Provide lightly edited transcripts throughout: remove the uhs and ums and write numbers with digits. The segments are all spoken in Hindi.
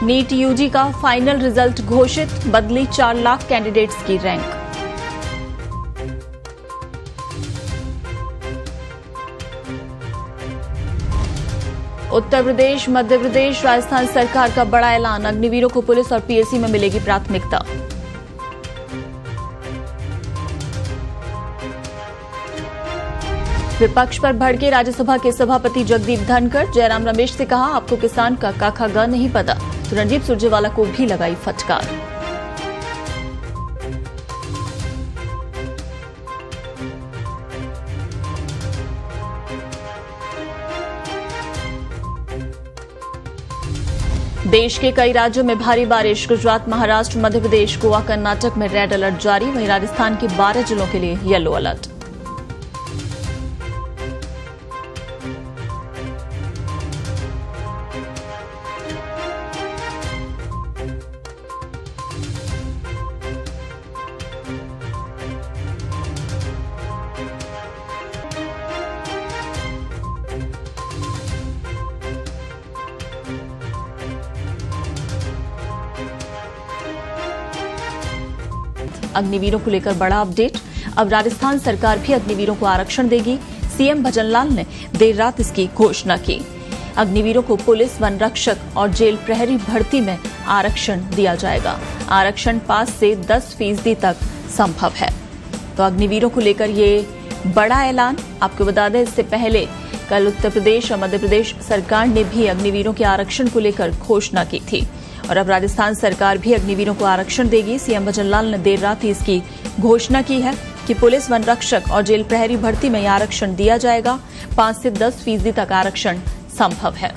नीट यूजी का फाइनल रिजल्ट घोषित, बदली 4 लाख कैंडिडेट्स की रैंक। उत्तर प्रदेश, मध्य प्रदेश, राजस्थान सरकार का बड़ा ऐलान, अग्निवीरों को पुलिस और पीएसी में मिलेगी प्राथमिकता। विपक्ष पर भड़के राज्यसभा के सभापति जगदीप धनखड़, जयराम रमेश से कहा आपको किसान का काखा ग नहीं पता, तो रणदीप सुरजेवाला को भी लगाई फटकार। देश के कई राज्यों में भारी बारिश, गुजरात, महाराष्ट्र, मध्य प्रदेश, गोवा, कर्नाटक में रेड अलर्ट जारी, वहीं राजस्थान के 12 जिलों के लिए येलो अलर्ट। अग्निवीरों को लेकर बड़ा अपडेट, अब राजस्थान सरकार भी अग्निवीरों को आरक्षण देगी। सीएम भजनलाल ने देर रात इसकी घोषणा की। अग्निवीरों को पुलिस, वन रक्षक और जेल प्रहरी भर्ती में आरक्षण दिया जाएगा। आरक्षण 5 से 10% तक संभव है। तो अग्निवीरों को लेकर ये बड़ा ऐलान, आपको बता दें इससे पहले कल उत्तर प्रदेश और मध्य प्रदेश सरकार ने भी अग्निवीरों के आरक्षण को लेकर घोषणा की थी और अब राजस्थान सरकार भी अग्निवीरों को आरक्षण देगी। सीएम भजनलाल ने देर रात ही इसकी घोषणा की है कि पुलिस, वन रक्षक और जेल प्रहरी भर्ती में आरक्षण दिया जाएगा। 5 से 10% तक आरक्षण संभव है।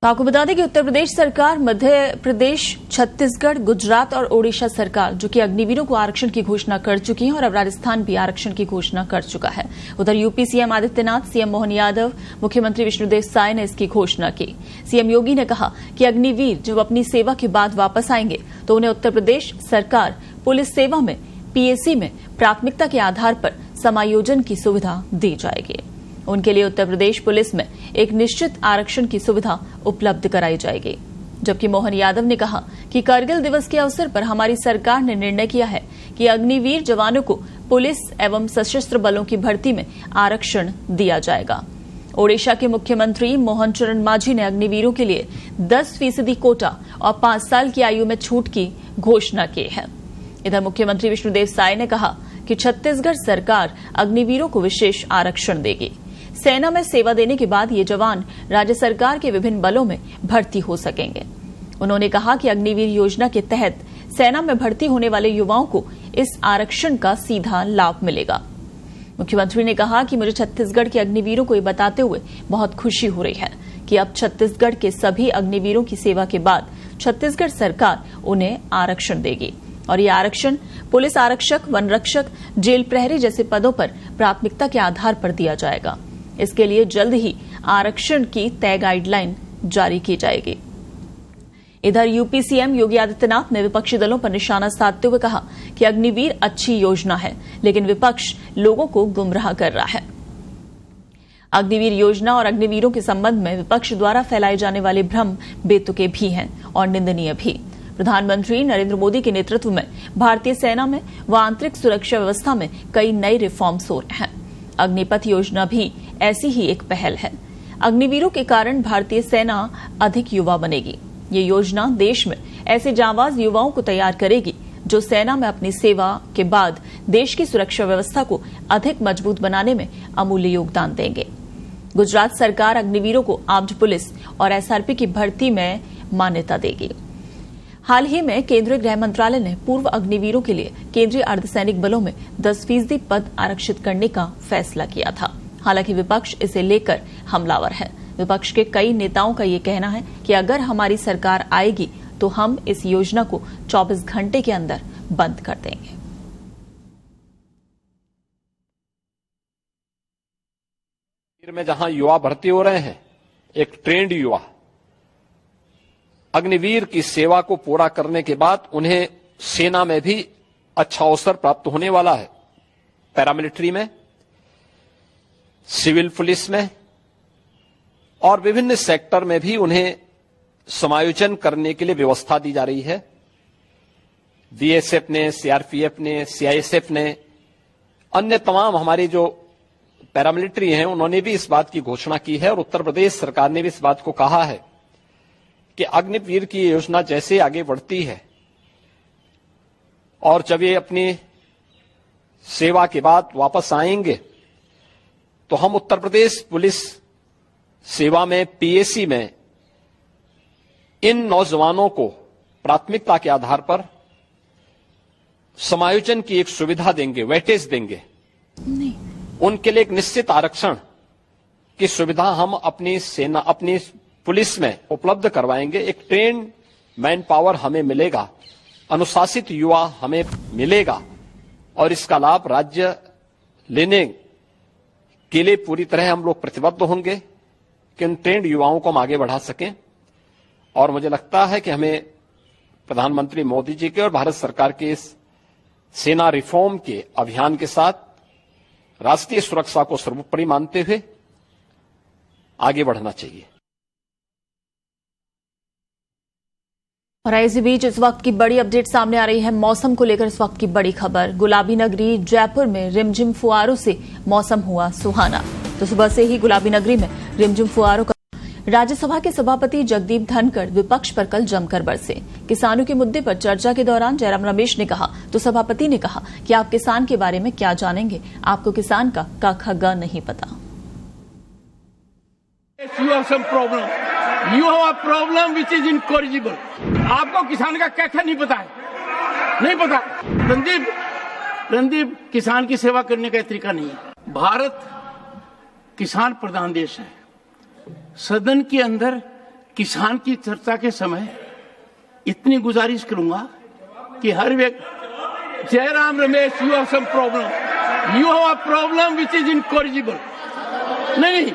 आपको बता दें कि उत्तर प्रदेश सरकार, मध्य प्रदेश, छत्तीसगढ़, गुजरात और ओडिशा सरकार जो कि अग्निवीरों को आरक्षण की घोषणा कर चुकी हैं और अब राजस्थान भी आरक्षण की घोषणा कर चुका है। उधर UP CM Adityanath, CM Mohan Yadav, मुख्यमंत्री विष्णुदेव साय ने इसकी घोषणा की। सीएम योगी ने कहा कि अग्निवीर जब अपनी सेवा के बाद वापस आएंगे तो उन्हें उत्तर प्रदेश सरकार पुलिस सेवा में, पीएसी में प्राथमिकता के आधार पर समायोजन की सुविधा दी जाएगी। उनके लिए उत्तर प्रदेश पुलिस में एक निश्चित आरक्षण की सुविधा उपलब्ध कराई जाएगी। जबकि मोहन यादव ने कहा कि कारगिल दिवस के अवसर पर हमारी सरकार ने निर्णय किया है कि अग्निवीर जवानों को पुलिस एवं सशस्त्र बलों की भर्ती में आरक्षण दिया जाएगा। ओडिशा के मुख्यमंत्री मोहन चरण मांझी ने अग्निवीरों के लिए 10% कोटा और 5 साल की आयु में छूट की घोषणा की है। इधर मुख्यमंत्री विष्णुदेव साय ने कहा कि छत्तीसगढ़ सरकार अग्निवीरों को विशेष आरक्षण देगी। सेना में सेवा देने के बाद ये जवान राज्य सरकार के विभिन्न बलों में भर्ती हो सकेंगे। उन्होंने कहा कि अग्निवीर योजना के तहत सेना में भर्ती होने वाले युवाओं को इस आरक्षण का सीधा लाभ मिलेगा। मुख्यमंत्री ने कहा कि मुझे छत्तीसगढ़ के अग्निवीरों को ये बताते हुए बहुत खुशी हो रही है कि अब छत्तीसगढ़ के सभी अग्निवीरों की सेवा के बाद छत्तीसगढ़ सरकार उन्हें आरक्षण देगी और ये आरक्षण पुलिस आरक्षक, वन रक्षक, जेल प्रहरी जैसे पदों पर प्राथमिकता के आधार पर दिया जाएगा। इसके लिए जल्द ही आरक्षण की तय गाइडलाइन जारी की जाएगी। इधर यूपी सीएम योगी आदित्यनाथ ने विपक्षी दलों पर निशाना साधते हुए कहा कि अग्निवीर अच्छी योजना है, लेकिन विपक्ष लोगों को गुमराह कर रहा है। अग्निवीर योजना और अग्निवीरों के संबंध में विपक्ष द्वारा फैलाए जाने वाले भ्रम बेतुके भी हैं और निंदनीय भी। प्रधानमंत्री नरेंद्र मोदी के नेतृत्व में भारतीय सेना में व आंतरिक सुरक्षा व्यवस्था में कई नए रिफॉर्म्स हो रहे हैं। अग्निपथ योजना भी ऐसी ही एक पहल है। अग्निवीरों के कारण भारतीय सेना अधिक युवा बनेगी। ये योजना देश में ऐसे जांबाज युवाओं को तैयार करेगी जो सेना में अपनी सेवा के बाद देश की सुरक्षा व्यवस्था को अधिक मजबूत बनाने में अमूल्य योगदान देंगे। गुजरात सरकार अग्निवीरों को आर्म्ड पुलिस और एसआरपी की भर्ती में मान्यता देगी। हाल ही में केंद्रीय गृह मंत्रालय ने पूर्व अग्निवीरों के लिए केंद्रीय अर्धसैनिक बलों में 10% पद आरक्षित करने का फैसला किया था। हालांकि विपक्ष इसे लेकर हमलावर है। विपक्ष के कई नेताओं का ये कहना है कि अगर हमारी सरकार आएगी तो हम इस योजना को 24 घंटे के अंदर बंद कर देंगे। में जहां युवा भर्ती हो रहे हैं, एक ट्रेंड युवा अग्निवीर की सेवा को पूरा करने के बाद उन्हें सेना में भी अच्छा अवसर प्राप्त होने वाला है। पैरामिलिट्री में, सिविल पुलिस में और विभिन्न सेक्टर में भी उन्हें समायोजन करने के लिए व्यवस्था दी जा रही है। बीएसएफ ने, सीआरपीएफ ने, सीआईएसएफ ने, अन्य तमाम हमारी जो पैरामिलिट्री हैं, उन्होंने भी इस बात की घोषणा की है और उत्तर प्रदेश सरकार ने भी इस बात को कहा है कि अग्निवीर की योजना जैसे आगे बढ़ती है और जब ये अपनी सेवा के बाद वापस आएंगे तो हम उत्तर प्रदेश पुलिस सेवा में, पीएसी में इन नौजवानों को प्राथमिकता के आधार पर समायोजन की एक सुविधा देंगे, वेटेज देंगे। उनके लिए एक निश्चित आरक्षण की सुविधा हम अपनी सेना, अपनी पुलिस में उपलब्ध करवाएंगे। एक ट्रेन मैन पावर हमें मिलेगा, अनुशासित युवा हमें मिलेगा और इसका लाभ राज्य लेने के लिए पूरी तरह हम लोग प्रतिबद्ध होंगे कि उन ट्रेंड युवाओं को हम आगे बढ़ा सकें। और मुझे लगता है कि हमें प्रधानमंत्री मोदी जी के और भारत सरकार के इस सेना रिफॉर्म के अभियान के साथ राष्ट्रीय सुरक्षा को सर्वोपरि मानते हुए आगे बढ़ना चाहिए। और इसी बीच इस वक्त की बड़ी अपडेट सामने आ रही है। मौसम को लेकर इस वक्त की बड़ी खबर। गुलाबी नगरी जयपुर में रिमझिम फुहारों से मौसम हुआ सुहाना। तो सुबह से ही गुलाबी नगरी में रिमझिम फुहारों का राज्यसभा के सभापति जगदीप धनखड़ विपक्ष पर कल जमकर बरसे। किसानों के मुद्दे पर चर्चा के दौरान जयराम रमेश ने कहा तो सभापति ने कहा कि आप किसान के बारे में क्या जानेंगे, आपको किसान का क ख ग नहीं पता। You have a problem which is incorrigible. आपको किसान का क्या नहीं पता है, नहीं पता। रणदीप किसान की सेवा करने का तरीका नहीं है। भारत किसान प्रधान देश है। सदन के अंदर किसान की चर्चा के समय इतनी गुजारिश करूंगा कि हर व्यक्ति, Jairam Ramesh, you have some problem, you have a problem which is incorrigible. नहीं,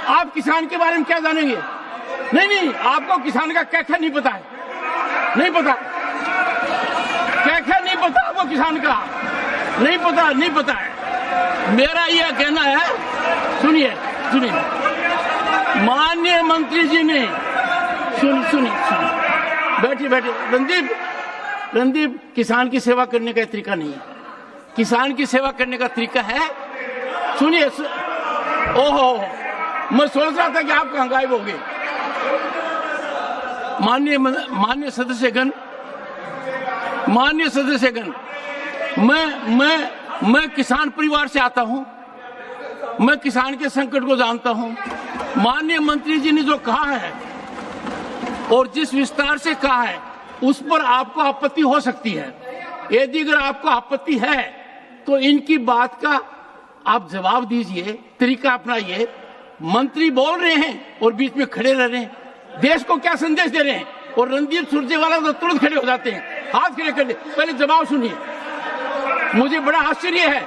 आप किसान के बारे में क्या जानेंगे? नहीं, आपको किसान का क्या नहीं पता है, नहीं पता। क्या नहीं पता आपको किसान का? नहीं पता है। मेरा यह कहना है, सुनिए, माननीय मंत्री जी ने सुनिए, बैठिए। रणदीप किसान की सेवा करने का तरीका नहीं है। किसान की सेवा करने का तरीका है, सुनिए। ओहो, मैं सोच रहा था कि आप कहां गायब हो गए। माननीय सदस्यगण, मैं किसान परिवार से आता हूं, मैं किसान के संकट को जानता हूं। माननीय मंत्री जी ने जो कहा है और जिस विस्तार से कहा है उस पर आपको आपत्ति हो सकती है। यदि अगर आपको आपत्ति है तो इनकी बात का आप जवाब दीजिए, तरीका अपनाइए। मंत्री बोल रहे हैं और बीच में खड़े रह रहे हैं, देश को क्या संदेश दे रहे हैं? और रणदीप सुरजेवाला तो तुरंत खड़े हो जाते हैं, हाथ खड़े कर दे। पहले जवाब सुनिए। मुझे बड़ा आश्चर्य है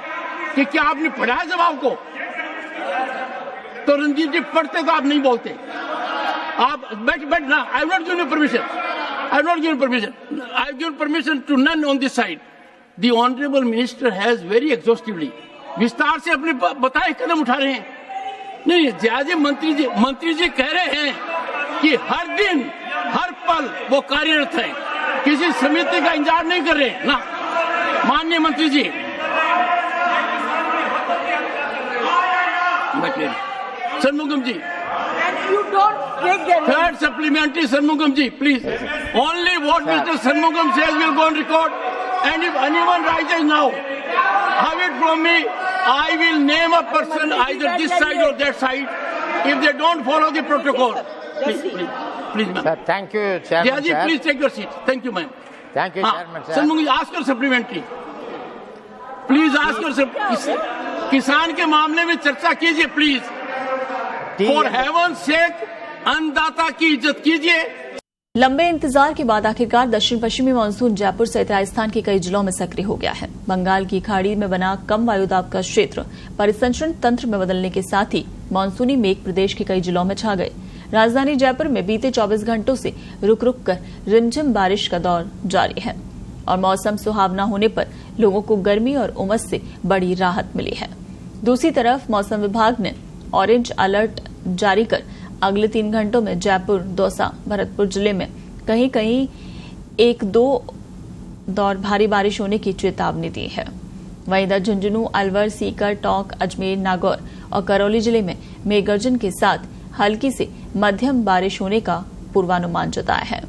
कि क्या आपने पढ़ा है जवाब को? तो रणदीप जी पढ़ते तो आप नहीं बोलते। आप बैठ ना। I not given permission. I given permission to none on this side. The honourable minister has very exhaustively, विस्तार से अपने बताए कदम उठा रहे हैं। नहीं, ज्यादा मंत्री जी कह रहे हैं कि हर दिन हर पल वो कार्यरत है, किसी समिति का इंतजार नहीं कर रहे ना। माननीय मंत्री जी, Shanmugam ji. And you don't take them. Third supplementary, Shanmugam ji, please. Only what Mr. Shanmugam says will go on record. And if anyone rises now, have it from me, I will name a person either this side or that side if they don't follow the protocol. Please, ma'am. Sir, thank you, Chairman. Jaji, please take your seat. Thank you, ma'am. Thank you, Chairman. Shanmugam ji, ask her supplementary. Please ask her. किसान के मामले में चर्चा कीजिए प्लीज, फॉर हेवन सेक अन्नदाता की इज्जत कीजिए। लंबे इंतजार के बाद आखिरकार दक्षिण पश्चिमी मानसून जयपुर सहित राजस्थान के कई जिलों में सक्रिय हो गया है। बंगाल की खाड़ी में बना कम वायुदाब का क्षेत्र परिसंचरण तंत्र में बदलने के साथ ही मानसूनी मेघ प्रदेश के कई जिलों में छा गए। राजधानी जयपुर में बीते 24 घंटों से रुक रुक कर रिमझिम बारिश का दौर जारी है और मौसम सुहावना होने पर लोगों को गर्मी और उमस से बड़ी राहत मिली है। दूसरी तरफ मौसम विभाग ने ऑरेंज अलर्ट जारी कर अगले 3 घंटों में जयपुर, दौसा, भरतपुर जिले में कहीं कहीं 1-2 दौर भारी बारिश होने की चेतावनी दी है। वहीं इधर झुंझुनू, अलवर, सीकर, टोंक, अजमेर, नागौर और करौली जिले में मेघगर्जन के साथ हल्की से मध्यम बारिश होने का पूर्वानुमान जताया है।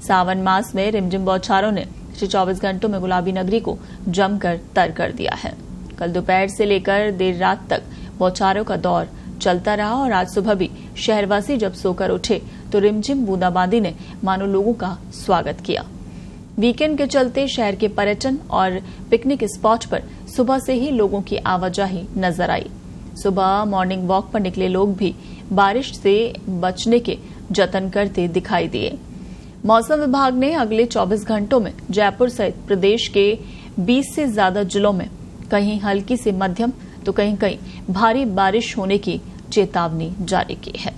सावन मास में रिमझिम बौछारों ने पिछले 24 घंटों में गुलाबी नगरी को जमकर तर कर दिया है। कल दोपहर से लेकर देर रात तक बौछारों का दौर चलता रहा और आज सुबह भी शहरवासी जब सोकर उठे तो रिमझिम बूंदाबांदी ने मानो लोगों का स्वागत किया। वीकेंड के चलते शहर के पर्यटन और पिकनिक स्पॉट पर सुबह से ही लोगों की आवाजाही नजर आई। सुबह मॉर्निंग वॉक पर निकले लोग भी बारिश से बचने के जतन करते दिखाई दिए। मौसम विभाग ने अगले 24 घंटों में जयपुर सहित प्रदेश के 20 से ज्यादा जिलों में कहीं हल्की से मध्यम तो कहीं कहीं भारी बारिश होने की चेतावनी जारी की है।